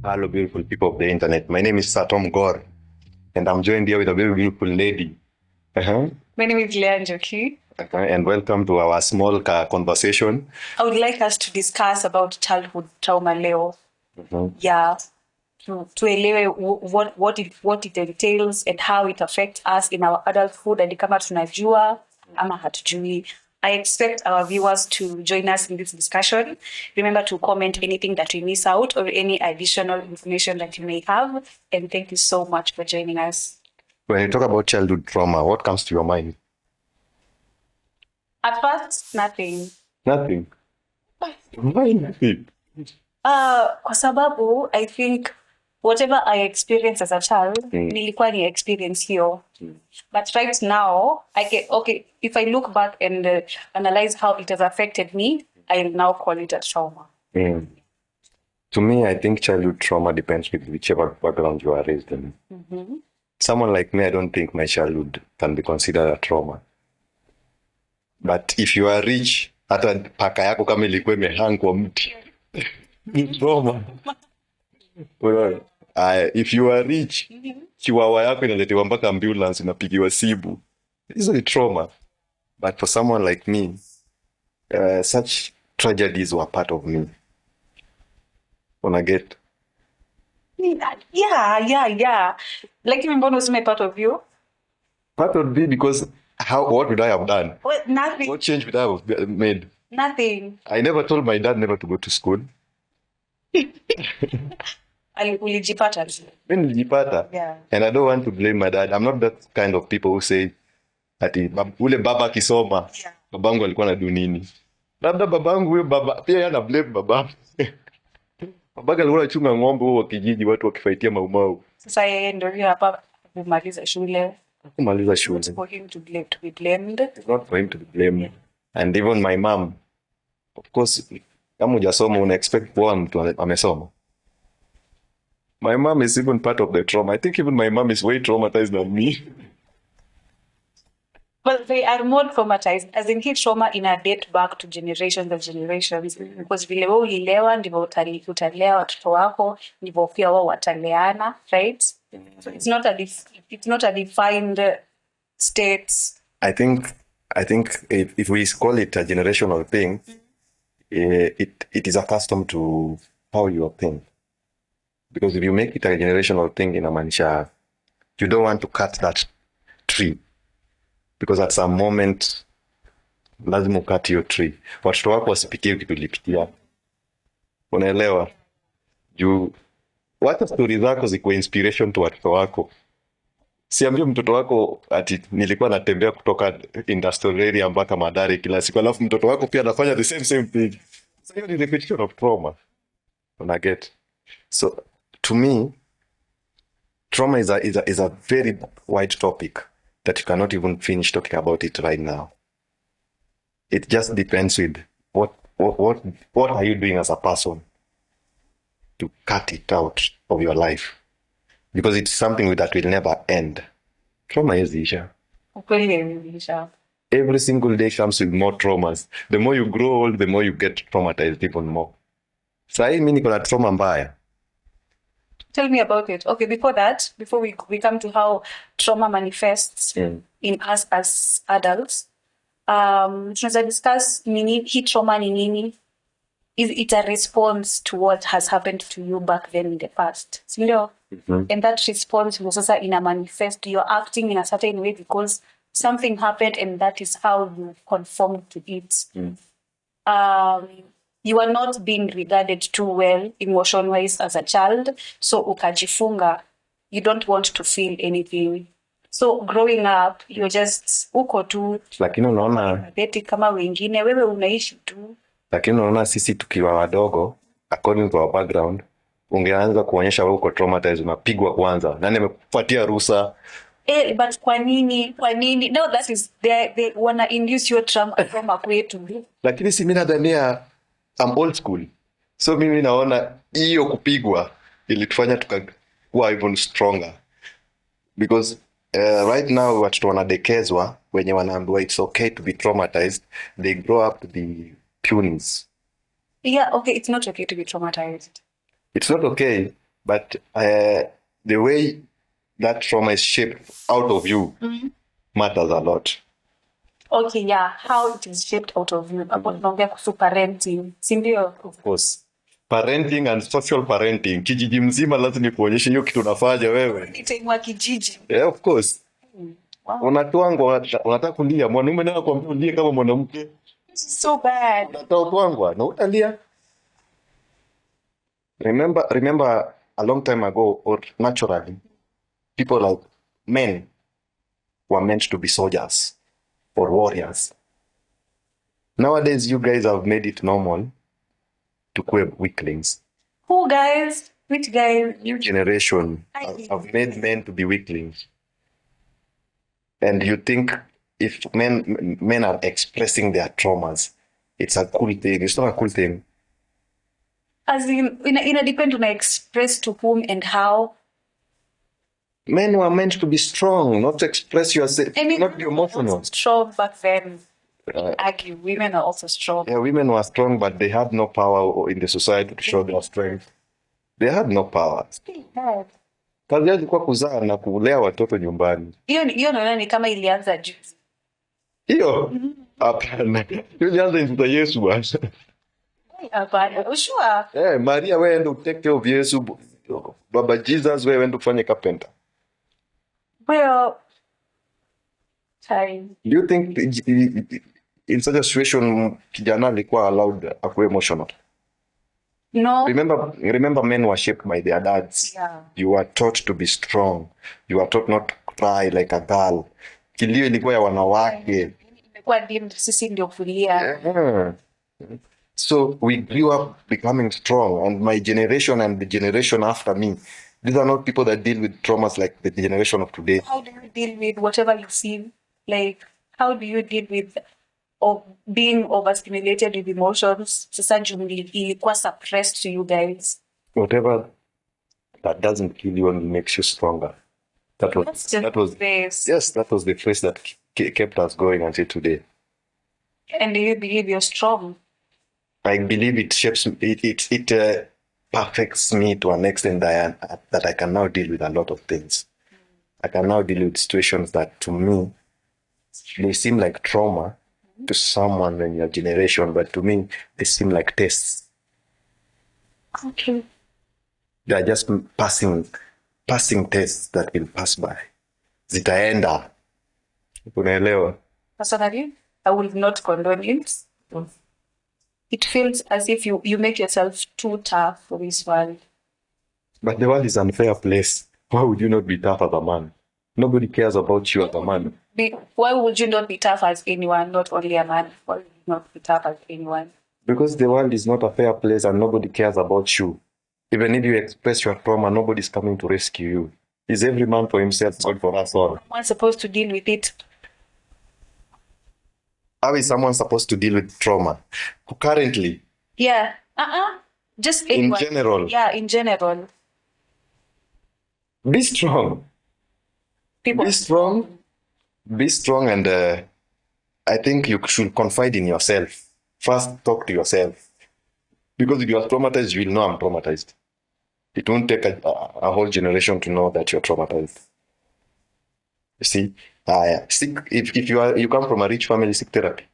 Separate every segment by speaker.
Speaker 1: Hello, beautiful people of the internet. My name is Satom Gore, and I'm joined here with a very beautiful lady. Uh-huh.
Speaker 2: My name is Leanjoki.
Speaker 1: And welcome to our small conversation.
Speaker 2: I would like us to discuss about childhood trauma leo. Yeah, tuelewe what it entails and how it affects us in our adulthood, and kama tunajua ama hatujui. I expect our viewers to join us in this discussion. Remember to comment anything that we miss out or any additional information that you may have. And thank you so much for joining us.
Speaker 1: When you talk about childhood trauma, what comes to your mind?
Speaker 2: At first, nothing.
Speaker 1: Nothing. Why nothing?
Speaker 2: Kwa sababu I think whatever I experienced as a child, nilikuwa ni experience hiyo. But right now, if I look back and analyze how it has affected me, I now call it a trauma.
Speaker 1: To me, I think childhood trauma depends with whichever background you are raised in. Someone like me, I don't think my childhood can be considered a trauma. But if you are rich, hata paka yako kama ilikuwa imehang kwa mti, trauma. If you are rich, chiwawa yako inaletewa mpaka ambulance inapigiwa simu. Hizo ni trauma. But for someone like me, such tragedies were part of me. Wanna get?
Speaker 2: Yeah. Like even Mbona was my part of you?
Speaker 1: Part of me because what would I have done?
Speaker 2: Well, nothing.
Speaker 1: What change would I have made?
Speaker 2: Nothing.
Speaker 1: I never told my dad never to go to school.
Speaker 2: Ulijipata.
Speaker 1: Nilijipata.
Speaker 2: Yeah.
Speaker 1: And I don't want to blame my dad. I'm not that kind of people who say ati ule baba akisoma, yeah, babangu alikuwa anadu nini. Labda babangu huyo baba pia yana blame babangu. Babaka alikuwa anachunga ng'ombe huo kijiji watu wakifaitia maumau.
Speaker 2: Sasa yeye ndio hapa kumaliza shule.
Speaker 1: Kumaliza shule.
Speaker 2: It's for him to be blamed.
Speaker 1: It's not for him to be blamed. Yeah. And even my mom, of course, kama hujasoma una expect kuwa mtu amesoma. My mom is even part of the trauma. I think even my mom is way traumatized than me.
Speaker 2: Well, they are more traumatized, as in hii trauma ina date back to generations and generations. Because vile wewe ulilewa ndivyo utalea watoto wako, ndivyo pia wao wataleana, right? So it's not a defined state.
Speaker 1: I think if we call it a generational thing, it is accustomed to how you think. Because if you make it a generational thing inamaanisha you don't want to cut that tree. Because at some moment lazima ukate your tree. Watoto wako wasipitie kitu ulipitia. Unaelewa? Wacha story zako zikuwe inspiration to watoto wako. Siambie mtoto wako ati nilikuwa natembea kutoka industrial area mpaka Madare kila siku, alafu mtoto wako pia anafanya the same thing. So hiyo ni repetition of trauma. Una get? So to me, trauma is a very wide topic that you cannot even finish talking about it right now. It just depends with what are you doing as a person to cut it out of your life, because it's something that will never end. Trauma is the issue. Every single day comes with more traumas. The more you grow old, the more you get traumatized even more. Sahi mimi niko na trauma mbaya.
Speaker 2: Tell me about it. Okay, before we come to how trauma manifests in us as adults, tunaweza discuss hii trauma ni nini? Is it a response to what has happened to you back then in the past? And that response was also in a manifest. You're acting in a certain way because something happened and that is how you conform to it. You are not being regarded too well emotion-wise as a child, so ukajifunga. You don't want to feel anything. So growing up, you're just uko tu.
Speaker 1: Lakini unaona
Speaker 2: kama wengine, wewe unaishi tu.
Speaker 1: Lakini unaona sisi tukiwa wadogo, according to our background, ungeanza kuonyesha wewe uko traumatized, unapigwa kwanza. Nani amekupatia ruhusa?
Speaker 2: But kwa nini? No, that is they wanna induce your trauma kwetu.
Speaker 1: Lakini si mimi nadhania I'm old school. So mimi naona hiyo kupigwa ilitufanya tukakuwa even stronger. Because right now watoto wanadekezwa wenye wanaambiwa it's okay to be traumatized, they grow up to be punies.
Speaker 2: Yeah, okay, it's not okay to be traumatized.
Speaker 1: It's not okay. But the way that trauma is shaped out of you matters a lot.
Speaker 2: Okay, yeah, how it is shaped out of you. Hapo tunaongea kuhusu parenting, si ndio?
Speaker 1: Of course. Parenting and social parenting. Kijiji mzima lazima nikuonyeshe hiyo kitu unafanya wewe.
Speaker 2: Itaimwa kijiji.
Speaker 1: Yeah, of course.
Speaker 2: Wow.
Speaker 1: Unatwangwa, unataka kulia. Mwanaume naye anakuambia ulie kama mwanamke.
Speaker 2: This is so bad.
Speaker 1: Unatwangwa na utalia. Remember a long time ago, or naturally, people like men were meant to be soldiers or warriors. Nowadays, you guys have made it normal to queer weaklings.
Speaker 2: Who guys? Which guys?
Speaker 1: New generation have made men to be weaklings. And you think if men are expressing their traumas, it's a cool thing. It's not a cool thing.
Speaker 2: As in a depend on express to whom and how.
Speaker 1: Men were meant to be strong, not to express yourself,
Speaker 2: I mean,
Speaker 1: not be emotional.
Speaker 2: Strong back then. Argue, women are also strong.
Speaker 1: Yeah, women were strong, but they had no power in the society to show their strength. They had no power.
Speaker 2: Still had.
Speaker 1: Kazi yao ilikuwa kuzaa na kulea watoto nyumbani.
Speaker 2: Hiyo naona ni kama ilianza juzi.
Speaker 1: Hiyo? Hapana. Ilianza enzi za Yesu bwana.
Speaker 2: Hapana. Sure.
Speaker 1: Maria wewe ende take care of Yesu. Baba Jesus wewe ende ufanye carpenter.
Speaker 2: Well, time.
Speaker 1: Do you think in such a situation kijana alikuwa allowed akuwe emotional?
Speaker 2: No.
Speaker 1: Remember men were shaped by their dads.
Speaker 2: Yeah.
Speaker 1: You were taught to be strong. You were taught not to cry like a girl. Kilio ilikuwa ya wanawake.
Speaker 2: Imekuwa deemed sisi ndio kulia.
Speaker 1: So we grew up becoming strong, and my generation and the generation after me, these are not people that deal with traumas like the generation of today.
Speaker 2: How do you deal with whatever you see? Like, how do you deal with being overstimulated with emotions? Sasa ilikuwa suppressed to you guys.
Speaker 1: Whatever that doesn't kill you only makes you stronger. That was the phrase that kept us going until today.
Speaker 2: And do you believe you're strong?
Speaker 1: I believe it shapes it perfects me to an extent that I can now deal with a lot of things. I can now deal with situations that to me they seem like trauma to someone in your generation, but to me they seem like tests.
Speaker 2: Okay.
Speaker 1: They are just passing tests that will pass by. Zitaenda. Unaelewa?
Speaker 2: Personally, I will not condone it. It feels as if you make yourself too tough for this world.
Speaker 1: But the world is an unfair place. Why would you not be tough as a man? Nobody cares about you as a man.
Speaker 2: Why would you not be tough as anyone, not only a man? Why would you not be tough as anyone?
Speaker 1: Because the world is not a fair place and nobody cares about you. Even if you express your trauma, nobody's coming to rescue you. Is every man for himself, God for us all.
Speaker 2: Someone's supposed to deal with it.
Speaker 1: How is someone supposed to deal with trauma? Currently?
Speaker 2: Yeah. Just anyone.
Speaker 1: In general?
Speaker 2: Yeah, in general.
Speaker 1: Be strong. Be strong. Be strong, and I think you should confide in yourself. First, talk to yourself. Because if you are traumatized, you will know I'm traumatized. It won't take a whole generation to know that you're traumatized. You see? If you come from a rich family, seek therapy.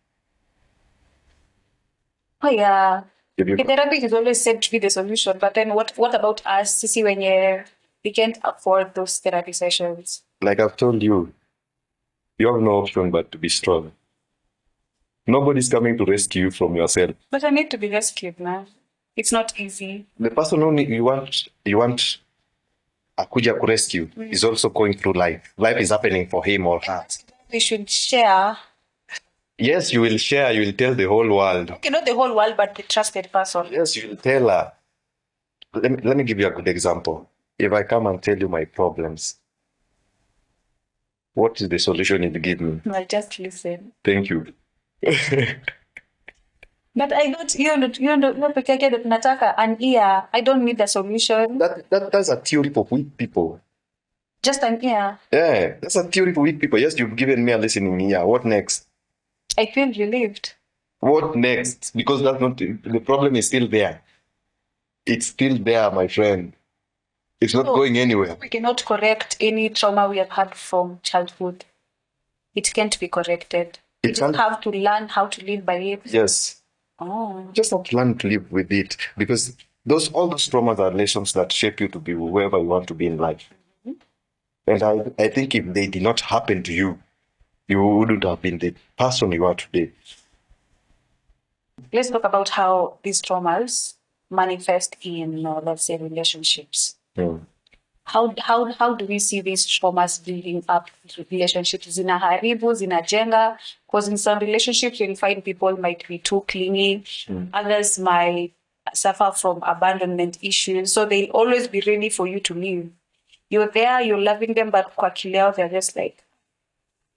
Speaker 2: Oh yeah. Therapy is always said to be the solution, but then what about us, Sisi, when we can't afford those therapy sessions?
Speaker 1: Like I've told you, you have no option but to be strong. Nobody's coming to rescue you from yourself.
Speaker 2: But I need to be rescued now. It's not easy.
Speaker 1: The person who you want akuja to rescue is also going through life. Life is happening for him or her.
Speaker 2: We should share.
Speaker 1: Yes, you will share. You will tell the whole world.
Speaker 2: Okay, not the whole world, but the trusted person.
Speaker 1: Yes, you will tell her. Let me give you a good example. If I come and tell you my problems, what is the solution you'll give me?
Speaker 2: I'll just listen.
Speaker 1: Thank you.
Speaker 2: But I don't, an ear. I don't need the solution.
Speaker 1: That's a theory for weak people.
Speaker 2: Just an ear.
Speaker 1: Yeah, that's a theory for weak people. Yes, you've given me a listening ear. What next?
Speaker 2: I feel relieved.
Speaker 1: What next? Because that's not the problem is still there. It's still there, my friend. It's not going anywhere.
Speaker 2: We cannot correct any trauma we have had from childhood. It can't be corrected. You just have to learn how to live by it.
Speaker 1: Yes.
Speaker 2: Oh.
Speaker 1: Just have to learn to live with it, because all those traumas are lessons that shape you to be whoever you want to be in life. And I think if they did not happen to you, you wouldn't have been the person you are today.
Speaker 2: Let's talk about how these traumas manifest in, let's say, relationships. How do we see these traumas building up relationships? Zinaharibu, zinajenga? Because in some relationships, you'll find people might be too clingy. Others might suffer from abandonment issues. So they'll always be ready for you to leave. You're there, you're loving them, but kwa kileo, they're just like,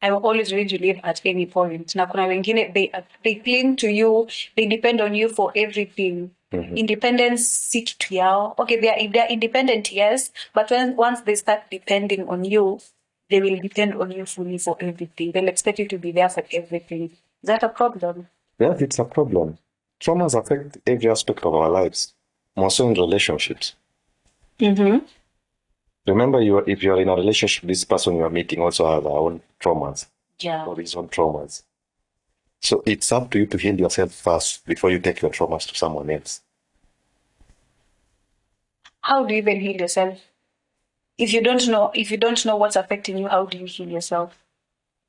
Speaker 2: I'm always ready to leave at any point. Na kuna wengine, they cling to you, they depend on you for everything. Independence si kitu yao. Okay, they're independent, yes, but once they start depending on you, they will depend on you fully for everything. They'll expect you to be there for everything. Is that a problem?
Speaker 1: Yes, it's a problem. Traumas affect every aspect of our lives, more so in relationships. Remember, if you're in a relationship, this person you are meeting also has their own traumas.
Speaker 2: Yeah.
Speaker 1: Or his own traumas. So it's up to you to heal yourself first before you take your traumas to someone else.
Speaker 2: How do you even heal yourself? If you don't know what's affecting you, how do you heal yourself?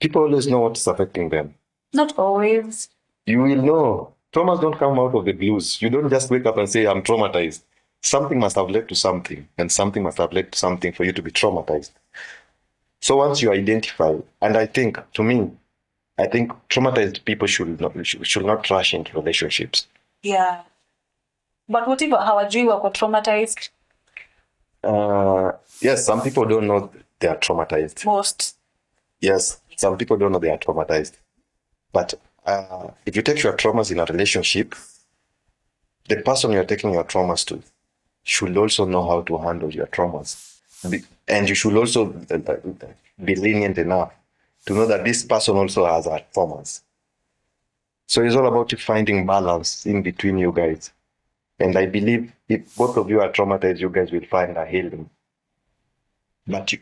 Speaker 1: People always know what's affecting them.
Speaker 2: Not always.
Speaker 1: You will know. Traumas don't come out of the blues. You don't just wake up and say, I'm traumatized. Something must have led to something, and something must have led to something for you to be traumatized. So once you identify, and I think traumatized people should not rush into relationships.
Speaker 2: Yeah. But what if hawajui wako traumatized?
Speaker 1: Yes, some people don't know they are traumatized.
Speaker 2: Most.
Speaker 1: Yes, some people don't know they are traumatized. But if you take your traumas in a relationship, the person you're taking your traumas to should also know how to handle your traumas. And you should also be lenient enough to know that this person also has traumas. So it's all about finding balance in between you guys. And I believe if both of you are traumatized, you guys will find a healing. But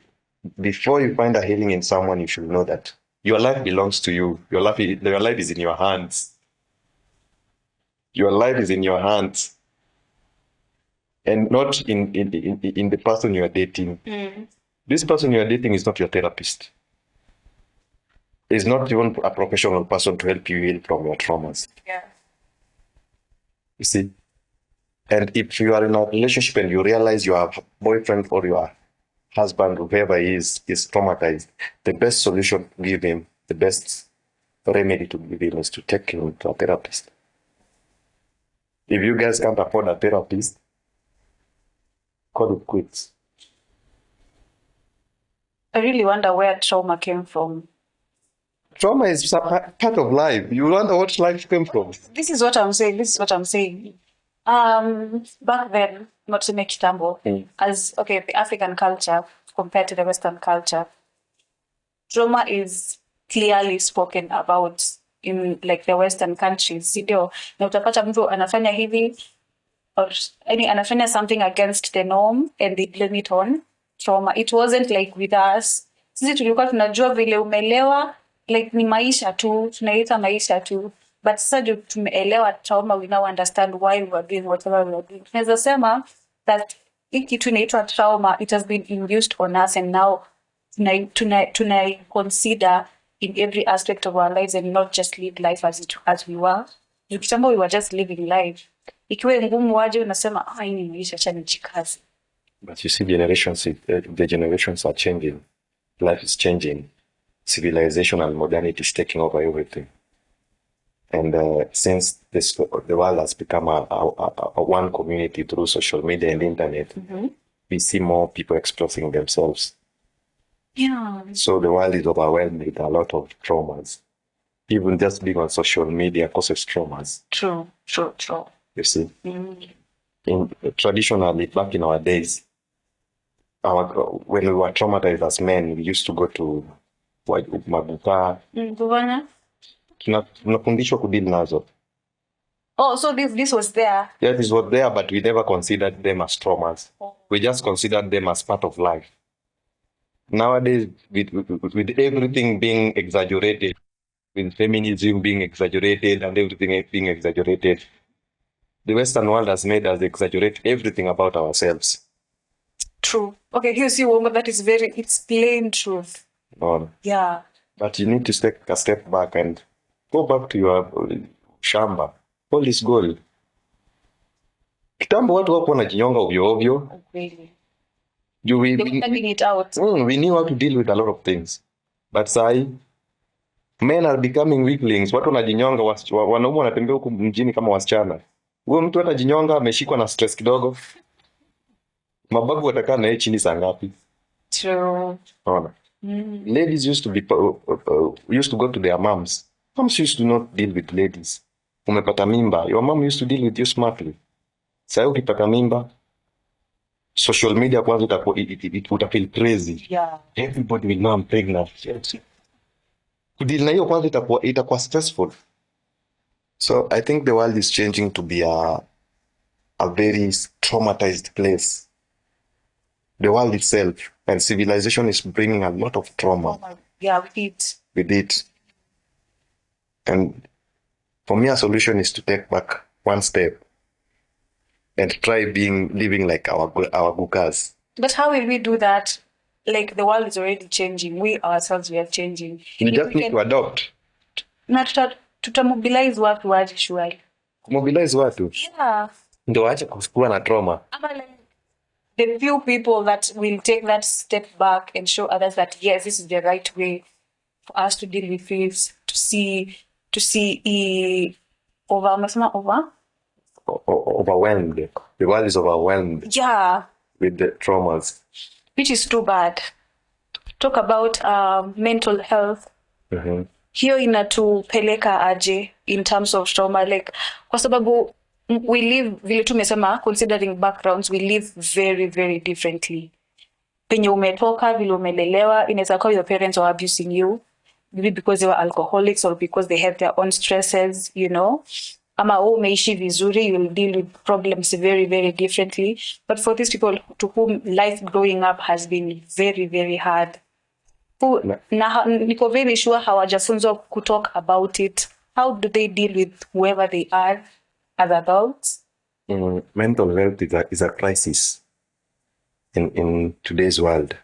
Speaker 1: before you find a healing in someone, you should know that your life belongs to you. Your life is in your hands. Your life is in your hands. And not in the person you are dating. This person you are dating is not your therapist. Is not even a professional person to help you heal from your traumas.
Speaker 2: Yeah.
Speaker 1: You see? And if you are in a relationship and you realize your boyfriend or your husband, whoever is traumatized, the best solution to give him, the best remedy to give him is to take him to a therapist. If you guys can't afford a therapist, call it quits.
Speaker 2: I really wonder where trauma came from.
Speaker 1: Trauma is part of life. You wonder what life came from.
Speaker 2: This is what I'm saying. Back then, not to make kitambo, the African culture compared to the Western culture, trauma is clearly spoken about in like the Western countries. Ndio, na utapata mtu anafanya hivi, or anafanya something against the norm and they blame it on trauma. It wasn't like with us. Sisi tulikuwa tunajua vile umelewa, like ni maisha tu, tunaita maisha tu. But sasa ndio tumeelewa trauma, we now understand why we are doing whatever we are doing. Tunaweza sema that hii kitu inaitwa trauma, it has been induced on us and now tunai consider in every aspect of our lives and not just live life as we were. Kitambo we were just living life. Ikiwe ngumu waje unasema hii ni maisha, acha nijikaze.
Speaker 1: But you see, the generations are changing. Life is changing. Civilization and modernity is taking over everything. And since the world has become a one community through social media and internet, we see more people expressing themselves.
Speaker 2: Yeah.
Speaker 1: So the world is overwhelmed with a lot of traumas. Even just being on social media causes traumas.
Speaker 2: True.
Speaker 1: You see? Traditionally, back in our days, when we were traumatized as men, we used to go to maduka. Tunafundishwa kudili nazo.
Speaker 2: Oh, so this was there.
Speaker 1: Yeah, this was there, but we never considered them as traumas.
Speaker 2: Oh.
Speaker 1: We just considered them as part of life. Nowadays, with everything being exaggerated, with feminism being exaggerated and everything being exaggerated, the Western world has made us exaggerate everything about ourselves.
Speaker 2: True. Okay, here's you, Wongo. That is it's plain truth.
Speaker 1: Oh.
Speaker 2: Yeah.
Speaker 1: But you need to take a step back and go back to your shamba. All is gold. Kitambo watu wako wanajinyonga ovyo ovyo.
Speaker 2: Really.
Speaker 1: We
Speaker 2: it out.
Speaker 1: We knew how to deal with a lot of things. But sai, men are becoming weaklings. Watu wanajinyonga, wanaume wanatembea huku mjini kama wasichana. Huyo mtu anajinyonga ameshikwa na stress kidogo. Mababu watakaa naye chini saa ngapi?
Speaker 2: True.
Speaker 1: Ona. Ladies used to go to their moms. Moms used to not deal with ladies. Umepata mimba. Your mom used to deal with you smartly. Sasa ukipata mimba, social media kwanza utafeel crazy.
Speaker 2: Yeah.
Speaker 1: Everybody will know I'm pregnant. Kudeal na hiyo kwanza itakuwa stressful. So I think the world is changing to be a very traumatized place. The world itself and civilization is bringing a lot of trauma.
Speaker 2: Yeah,
Speaker 1: with it. And for me, a solution is to take back one step and try living like our gukas.
Speaker 2: But how will we do that? Like, the world is already changing. We ourselves, we are changing.
Speaker 1: We just need to adopt.
Speaker 2: Na tutamobilize watu waje shuali.
Speaker 1: Mobilize watu?
Speaker 2: Yeah.
Speaker 1: Ndio waache kuwa na trauma.
Speaker 2: The few people that will take that step back and show others that yes, this is the right way for us to deal with this, to see
Speaker 1: overwhelmed. The world is overwhelmed.
Speaker 2: Yeah.
Speaker 1: With the traumas.
Speaker 2: Which is too bad. Talk about mental health.
Speaker 1: Mm-hmm.
Speaker 2: Hiyo inatupeleka aje in terms of trauma, like kwa sababu we live vile tumesema, considering backgrounds, we live very very differently. Penye umetoka, vile umelelewa, inaweza kuwa your parents are abusing you, maybe because they were alcoholics or because they have their own stresses, you know. Ama umeishi vizuri, you will deal with problems very very differently. But for these people to whom life growing up has been very very hard, na niko very sure hawajafunzwa kutalk about it. How do they deal with whoever they are as adults?
Speaker 1: Mental health is a crisis in today's world.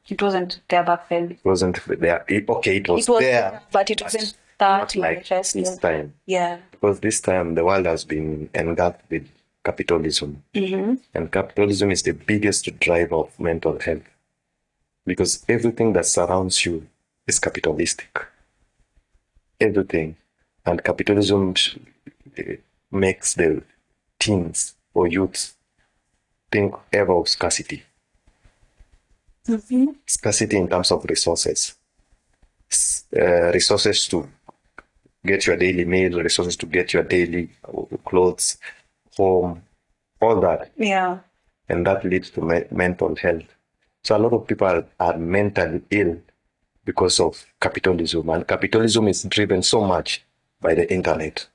Speaker 2: It wasn't there back then.
Speaker 1: It wasn't there. It was there.
Speaker 2: But it wasn't that
Speaker 1: like this time.
Speaker 2: Yeah.
Speaker 1: Because this time the world has been engulfed with capitalism.
Speaker 2: Mm-hmm.
Speaker 1: And capitalism is the biggest driver of mental health. Because everything that surrounds you is capitalistic. Everything. And capitalism makes the teens or youths think ever of scarcity.
Speaker 2: Mm-hmm.
Speaker 1: Scarcity in terms of resources. Resources to get your daily meal, resources to get your daily clothes, home, all that.
Speaker 2: Yeah.
Speaker 1: And that leads to mental health. So a lot of people are mentally ill because of capitalism. And capitalism is driven so much by the internet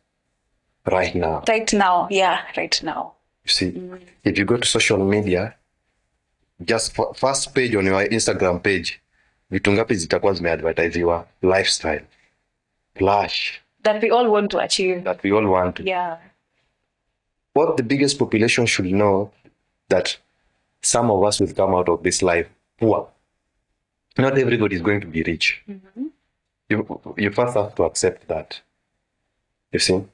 Speaker 1: right now.
Speaker 2: Right now, yeah, right now.
Speaker 1: You see, if you go to social media, just first page on your Instagram page, vitu ngapi zitakuwa zimeadvertisiwa lifestyle, flash.
Speaker 2: That we all want to achieve.
Speaker 1: That we all want to.
Speaker 2: Yeah.
Speaker 1: What the biggest population should know that some of us will come out of this life poor. Not everybody is going to be rich.
Speaker 2: Mm-hmm.
Speaker 1: You first have to accept that. You see?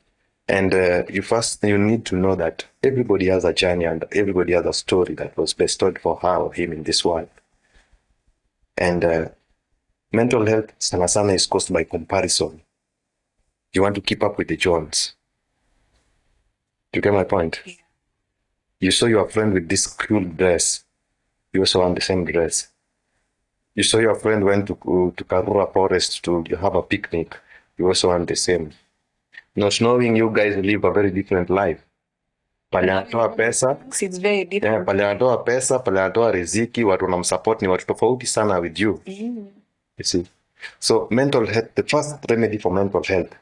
Speaker 1: And you need to know that everybody has a journey and everybody has a story that was bestowed for her or him in this world. And mental health, sana sana, is caused by comparison. You want to keep up with the Jones. Do you get my point?
Speaker 2: Yeah.
Speaker 1: You saw your friend with this cool dress. You also want the same dress. You saw your friend went to Karura Forest to have a picnic. You also want the same. Not knowing you guys live a very different life. Pale anatoa pesa.
Speaker 2: It's very different.
Speaker 1: Yeah, pale anatoa pesa, pale anatoa riziki, watu wanamsupport ni watu tofauti sana with you.
Speaker 2: Mm.
Speaker 1: You see? So mental health, the first remedy for mental health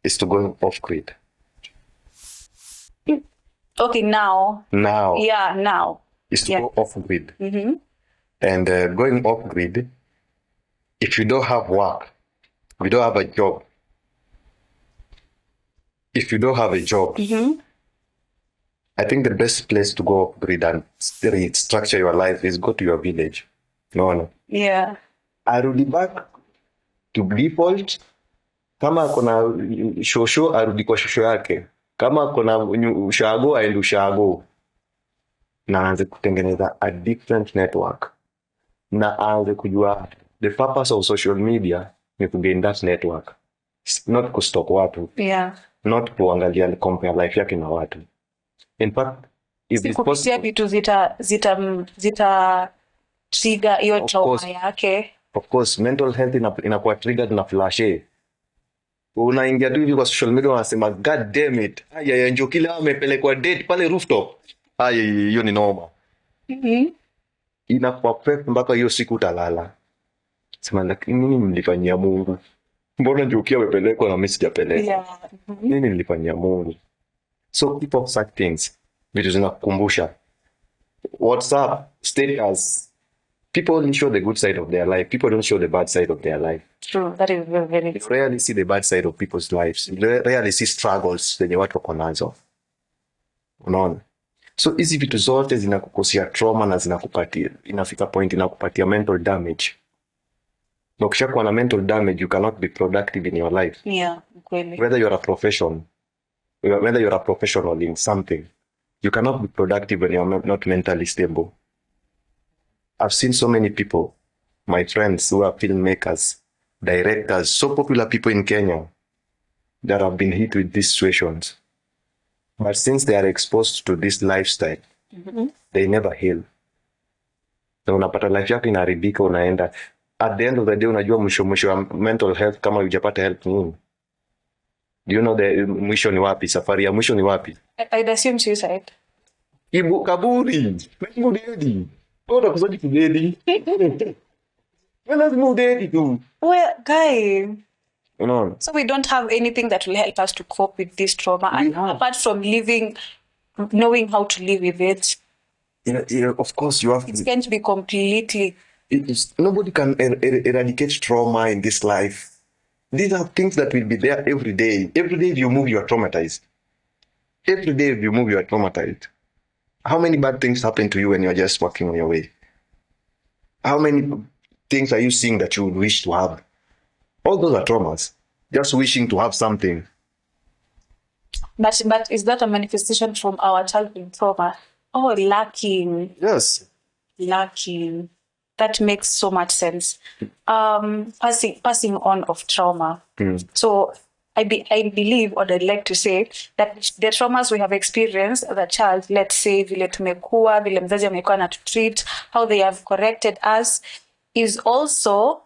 Speaker 1: is to go off grid.
Speaker 2: Okay, now.
Speaker 1: Now
Speaker 2: Yeah, now.
Speaker 1: is to
Speaker 2: Yeah.
Speaker 1: go off grid. And going off grid, if you don't have work, if you don't have a job, I think the best place to go off grid and restructure your life is go to your village. No.
Speaker 2: Yeah.
Speaker 1: Arudi back to default. Kama kuna shosho arudi kwa shosho yake. Kama kuna ushago aende ushago. Na aanze kutengeneza a different network. Na aanze kujua the purpose of social media ni to gain that network. It's not kustalk watu.
Speaker 2: Yeah.
Speaker 1: Not kuangalia compare life yake na watu. In fact, if it's possible,
Speaker 2: vitu zita trigger hiyo trauma yake.
Speaker 1: Of course, mental health inakuwa triggered na flashe. Unaingia tu hivi kwa social media unasema god damn it. Haya ndio kile amepelekwa date pale rooftop. Haya hiyo ni noma. Inakuwa prep mpaka hiyo siku utalala. Sema lakini nini nilifanyia Mungu? Mbona njokia amepelekwa na mimi sijapelekwa?
Speaker 2: Yeah.
Speaker 1: Nini nilifanyia Mungu? So keep up such things. Vitu zinakukumbusha. WhatsApp status. People only show the good side of their life. People don't show the bad side of their life.
Speaker 2: True. That is very, very true.
Speaker 1: You rarely see the bad side of people's lives. You rarely see struggles zenye watu wako nazo. Unaona? So hizi vitu zote zinakukosia trauma na zinakupatia, inafika point inakupatia mental damage. Na ukishakuwa na mental damage, you cannot be productive in your life.
Speaker 2: Yeah, kweli.
Speaker 1: Whether you're a professional in something, you cannot be productive when you're not mentally stable. I've seen so many people, my friends who are filmmakers, directors, so popular people in Kenya that have been hit with these situations. But since they are exposed to this lifestyle, they never heal. So unapata life yako inaharibika, unaenda. At the end of the day, unajua mwisho wa mental health kama hujapata help nini? Do you know the mwisho ni wapi? Safari ya mwisho ni wapi?
Speaker 2: I'd assume suicide.
Speaker 1: Kaburi. Lazima udedi. Bora kuzaji kudedi. Lazima udedi tu.
Speaker 2: Well, guy.
Speaker 1: No.
Speaker 2: So we don't have anything that will help us to cope with this trauma, and apart from knowing how to live with it.
Speaker 1: Yeah, of course you have.
Speaker 2: It's going to be completely.
Speaker 1: Nobody can eradicate trauma in this life. These are things that will be there every day. Every day if you move, you are traumatized. Every day if you move, you are traumatized. How many bad things happen to you when you're just walking on your way? How many things are you seeing that you would wish to have? All those are traumas. Just wishing to have something.
Speaker 2: But is that a manifestation from our childhood trauma? Oh, lacking.
Speaker 1: Yes.
Speaker 2: Lacking. That makes so much sense. Passing on of trauma. So I believe, or I'd like to say, that the traumas we have experienced as a child, let's say vile tumekuwa, vile mzazi amekuwa na to treat, how they have corrected us, is also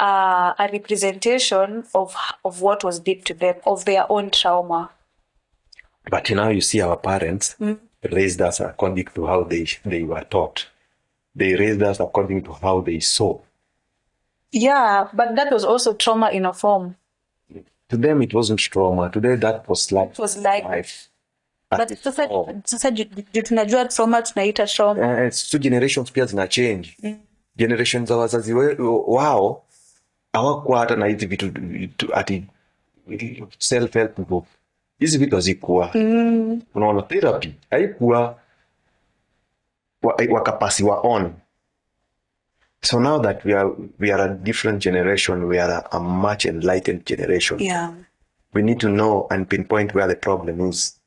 Speaker 2: a representation of what was did to them, of their own trauma.
Speaker 1: But now you see our parents raised us according to how they were taught. They raised us according to how they saw.
Speaker 2: Yeah, but that was also trauma in a form.
Speaker 1: To them, it wasn't trauma. Today, that was like
Speaker 2: it was like
Speaker 1: life.
Speaker 2: But sasa tunajua trauma tunaita trauma.
Speaker 1: It's two generations pia zina change. Generations za wazazi wao hawakuwa hata na hizi vitu ati self help group. Hizi vitu hazikuwa. Unaona, therapy haikuwa, wakapasiwa on. So now that we are a different generation, we are a much enlightened generation.
Speaker 2: Yeah.
Speaker 1: We need to know and pinpoint where the problem is.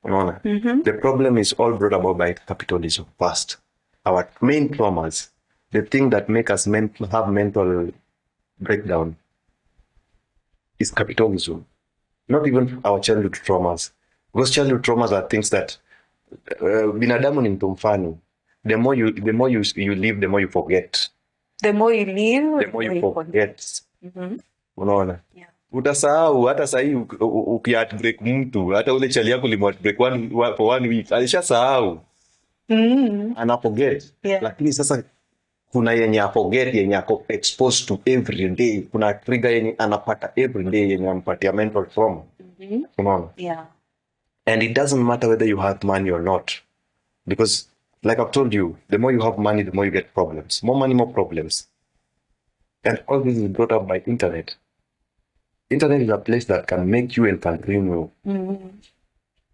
Speaker 1: Unaona? The problem is all brought about by capitalism first. Our main traumas, the thing that make us have mental breakdown, is capitalism. Not even our childhood traumas. Because childhood traumas are things that binadamu ni mtu mfano. The more you live, the more you forget.
Speaker 2: The more you live,
Speaker 1: the more you forget. Unaona?
Speaker 2: Yeah.
Speaker 1: Utasahau hata sahi ukiheartbreak mtu, hata ule chali yako limeheartbreak for 1 week, alishasahau. Ana forget.
Speaker 2: Yeah.
Speaker 1: Lakini sasa kuna yenye forget, yenye ako exposed to every day. Kuna trigger yenye anapata every day yenye anampatia mental trauma. Unaona?
Speaker 2: Yeah.
Speaker 1: And it doesn't matter whether you have money or not. Because, like I've told you, the more you have money, the more you get problems. More money, more problems. And all this is brought up by internet. Internet is a place that can make you and can ruin you.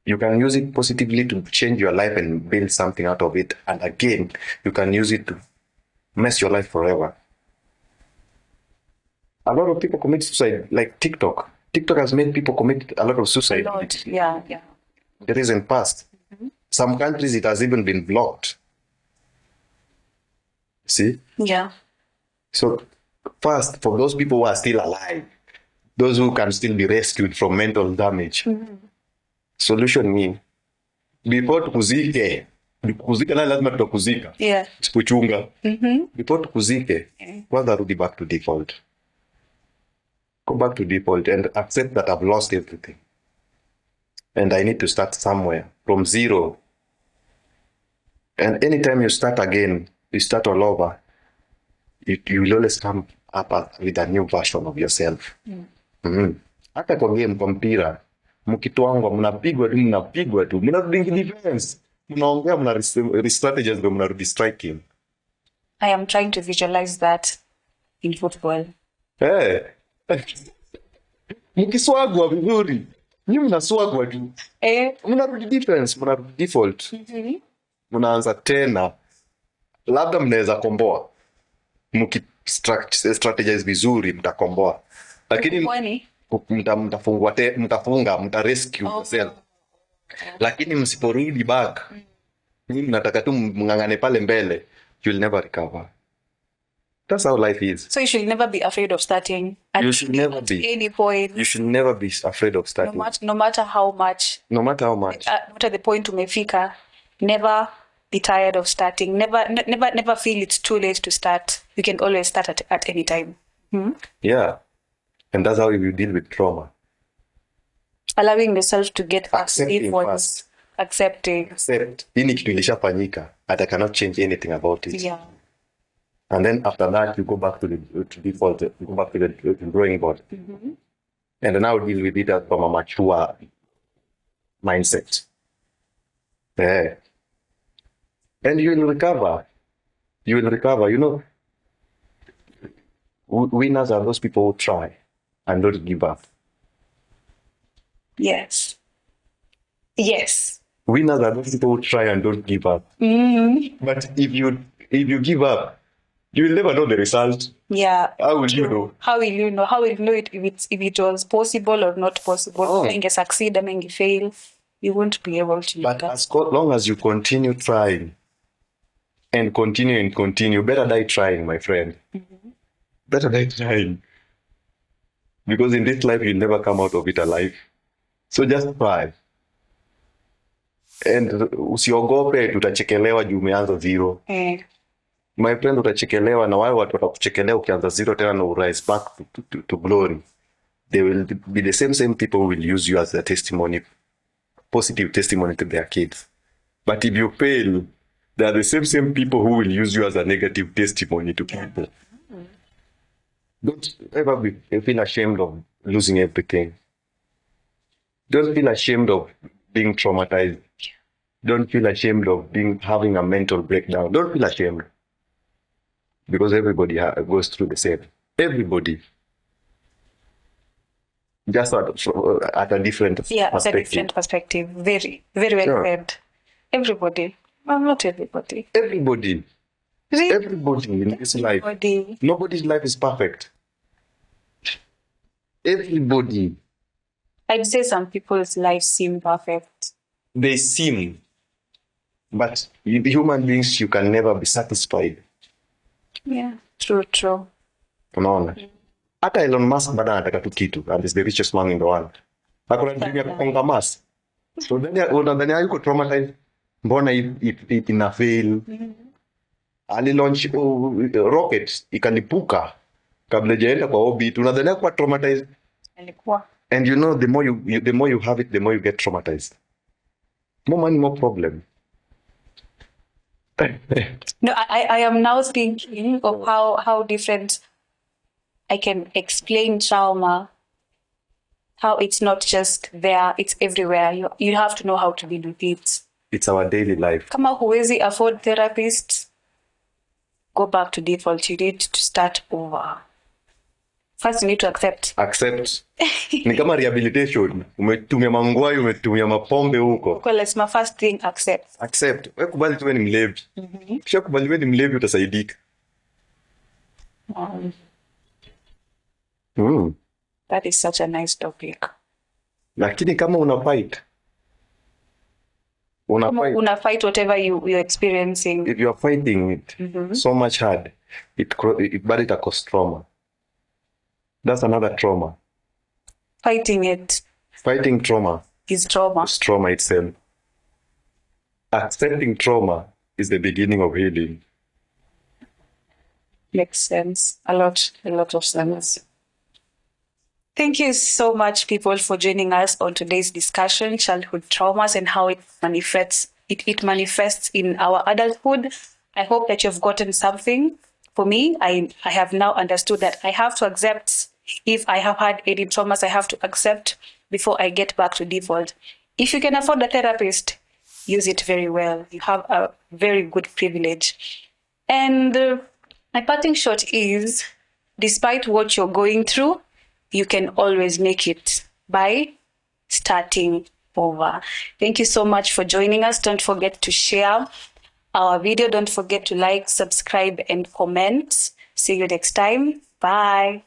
Speaker 1: You can use it positively to change your life and build something out of it. And again, you can use it to mess your life forever. A lot of people commit suicide, like TikTok. TikTok has made people commit a lot of suicide.
Speaker 2: Yeah.
Speaker 1: The recent past. Some countries it has even been blocked. See?
Speaker 2: Yeah.
Speaker 1: So first, for those people who are still alive, those who can still be rescued from mental damage, solution ni before tukuzike na lazima tutakuzika.
Speaker 2: Yeah.
Speaker 1: Tusipochunga. Before tukuzike, kwanza rudi back to default. Go back to default and accept that I've lost everything. And I need to start somewhere from zero. And anytime you start again, you start all over, you will always come up with a new version of yourself. Hata kwa game, kwa mpira, mkitwangwa, mnapigwa tu, mnarudi defense, mnaongea, strategies, mnarudi striking.
Speaker 2: I am trying to visualize that in football.
Speaker 1: Hey. Mkiswagwa vizuri, nyinyi mnaswagwa tu. Mnarudi defense, mnarudi default. Mnaanza tena. Labda mnaweza komboa. Strategize vizuri mtakomboa. Lakini mtafunga, rescue yourself. Lakini msiporudi back, nyinyi mnataka tu mngangane pale mbele, you'll never recover. That's how life is.
Speaker 2: So you should never be afraid of starting at any point.
Speaker 1: You should never be afraid of starting.
Speaker 2: No matter how much.
Speaker 1: No matter how much.
Speaker 2: No matter the point umefika, never be tired of starting. Never feel it's too late to start. You can always start at any time.
Speaker 1: Yeah. And that's how you deal with trauma.
Speaker 2: Allowing yourself to get
Speaker 1: accepting first.
Speaker 2: Accepting.
Speaker 1: Accept. Hii kitu ilishafanyika. And I cannot change anything about it.
Speaker 2: Yeah.
Speaker 1: And then after that, you go back to default. You go back to the drawing board. And now deal with it from a mature mindset. Yeah. And you will recover. You will recover. You know, winners are those people who try and don't give up.
Speaker 2: Yes.
Speaker 1: Winners are those people who try and don't give up. But if you give up, you will never know the result.
Speaker 2: Yeah.
Speaker 1: How will you know?
Speaker 2: How will you know? How will you know if it was possible or not possible? If succeed and if fail, you won't be able to.
Speaker 1: But as long as you continue trying and continue, better die trying, my friend. Better die trying. Because in this life, you'll never come out of it alive. So just try. And usiogope tutachekelewa juu umeanza zero. My friend, utachekelewa na wale watu watakuchekelea ukianza zero tena na rise back to glory. They will be the same people who will use you as a testimony, positive testimony to their kids. But if you fail, they are the same people who will use you as a negative testimony to people. Don't ever feel ashamed of losing everything. Don't feel ashamed of being traumatized. Don't feel ashamed of having a mental breakdown. Don't feel ashamed. Because everybody goes through the same. Everybody. Just at a different perspective.
Speaker 2: At a different perspective. Very, very well said. Everybody. Well, not everybody.
Speaker 1: Everybody.
Speaker 2: Really?
Speaker 1: Everybody in this life. Nobody's life is perfect. Everybody.
Speaker 2: I'd say some people's lives seem perfect.
Speaker 1: They seem. But human beings, you can never be satisfied.
Speaker 2: Yeah, true.
Speaker 1: Unaona? Hata Elon Musk bado anataka tu kitu and is the richest man in the world. Hakuna dream ya kukonga Mars. So then yuko traumatized. Mbona ina fail? Ali launch rocket ikalipuka kabla jaenda kwa orbit. Unadhania kwa traumatized?
Speaker 2: Alikuwa.
Speaker 1: And you know, the more you have it, the more you get traumatized. More money, more problem.
Speaker 2: No, I am now thinking of how different I can explain trauma how it's not just there, it's everywhere. You have to know how to deal with it.
Speaker 1: It's our daily life.
Speaker 2: Kama huwezi afford therapist, go back to default. You need to start over. First, you need to accept.
Speaker 1: Ni kama rehabilitation. Umetumia mangwai, umetumia mapombe huko.
Speaker 2: Okay, let's my first thing, accept.
Speaker 1: Wewe kubali tu wewe ni mlevi. Kisha kubali wewe ni mlevi utasaidika.
Speaker 2: That is such a nice topic.
Speaker 1: Lakini kama una fight
Speaker 2: whatever you're experiencing.
Speaker 1: If you are fighting it so much hard, it causes trauma. That's another trauma.
Speaker 2: Fighting
Speaker 1: trauma
Speaker 2: is trauma.
Speaker 1: It's trauma itself. Accepting trauma is the beginning of healing.
Speaker 2: Makes sense. A lot of sense. Thank you so much, people, for joining us on today's discussion, childhood traumas and how it manifests. It manifests in our adulthood. I hope that you've gotten something. For me, I have now understood that I have to accept. If I have had any traumas, I have to accept before I get back to default. If you can afford a therapist, use it very well. You have a very good privilege. And my parting shot is, despite what you're going through, you can always make it by starting over. Thank you so much for joining us. Don't forget to share our video. Don't forget to like, subscribe, and comment. See you next time. Bye.